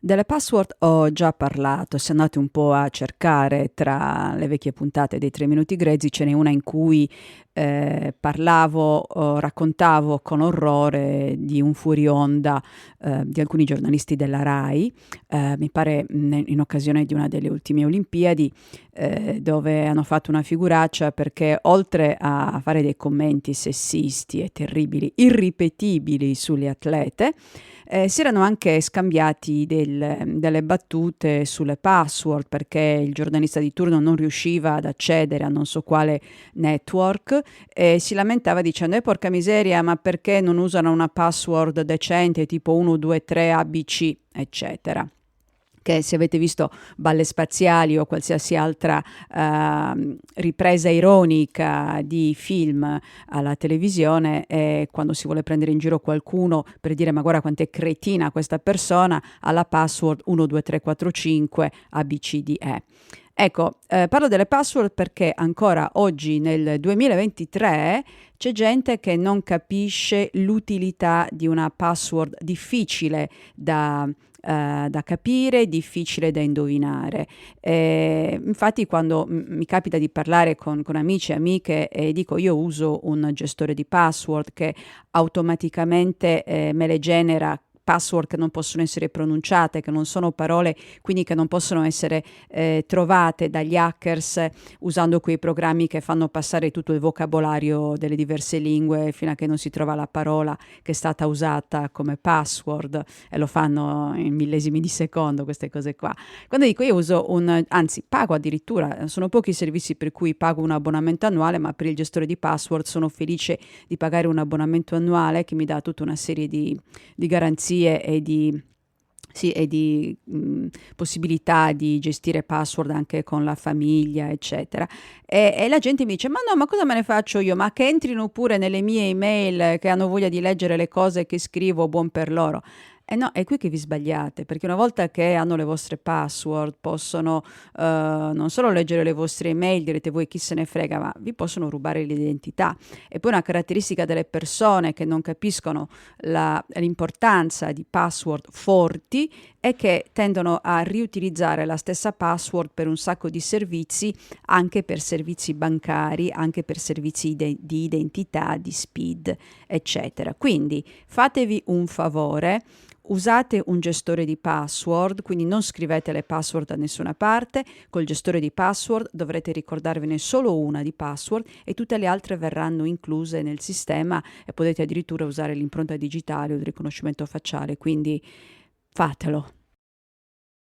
Delle password ho già parlato, se andate un po' a cercare tra le vecchie puntate dei 3 minuti grezzi, ce n'è una in cui parlavo, raccontavo con orrore di un fuori onda di alcuni giornalisti della RAI, mi pare in occasione di una delle ultime Olimpiadi, dove hanno fatto una figuraccia perché oltre a fare dei commenti sessisti e terribili, irripetibili sulle atlete, si erano anche scambiati delle battute sulle password perché il giornalista di turno non riusciva ad accedere a non so quale network e si lamentava dicendo: porca miseria, ma perché non usano una password decente tipo 1, 2, 3 ABC, eccetera. Che se avete visto Balle Spaziali o qualsiasi altra ripresa ironica di film alla televisione, quando si vuole prendere in giro qualcuno per dire ma guarda quanto è cretina questa persona, alla password 1, 2, 3, 4, 5 ABCDE. Ecco, parlo delle password perché ancora oggi nel 2023 c'è gente che non capisce l'utilità di una password difficile da capire, difficile da indovinare. Infatti quando mi capita di parlare con amici e amiche e dico io uso un gestore di password che automaticamente me le genera password che non possono essere pronunciate, che non sono parole, quindi che non possono essere trovate dagli hackers usando quei programmi che fanno passare tutto il vocabolario delle diverse lingue fino a che non si trova la parola che è stata usata come password e lo fanno in millesimi di secondo queste cose qua. Quando dico io uso anzi pago addirittura, sono pochi i servizi per cui pago un abbonamento annuale, ma per il gestore di password sono felice di pagare un abbonamento annuale che mi dà tutta una serie di garanzie e di possibilità di gestire password anche con la famiglia, eccetera. E la gente mi dice: Ma no, ma cosa me ne faccio io? Ma che entrino pure nelle mie email che hanno voglia di leggere le cose che scrivo, buon per loro. E no, è qui che vi sbagliate, perché una volta che hanno le vostre password, possono non solo leggere le vostre email, direte voi chi se ne frega, ma vi possono rubare l'identità. E poi una caratteristica delle persone che non capiscono l'importanza di password forti è che tendono a riutilizzare la stessa password per un sacco di servizi, anche per servizi bancari, anche per servizi di identità, di SPID, eccetera. Quindi fatevi un favore. Usate un gestore di password, quindi non scrivete le password da nessuna parte. Col gestore di password dovrete ricordarvene solo una di password e tutte le altre verranno incluse nel sistema e potete addirittura usare l'impronta digitale o il riconoscimento facciale, quindi fatelo.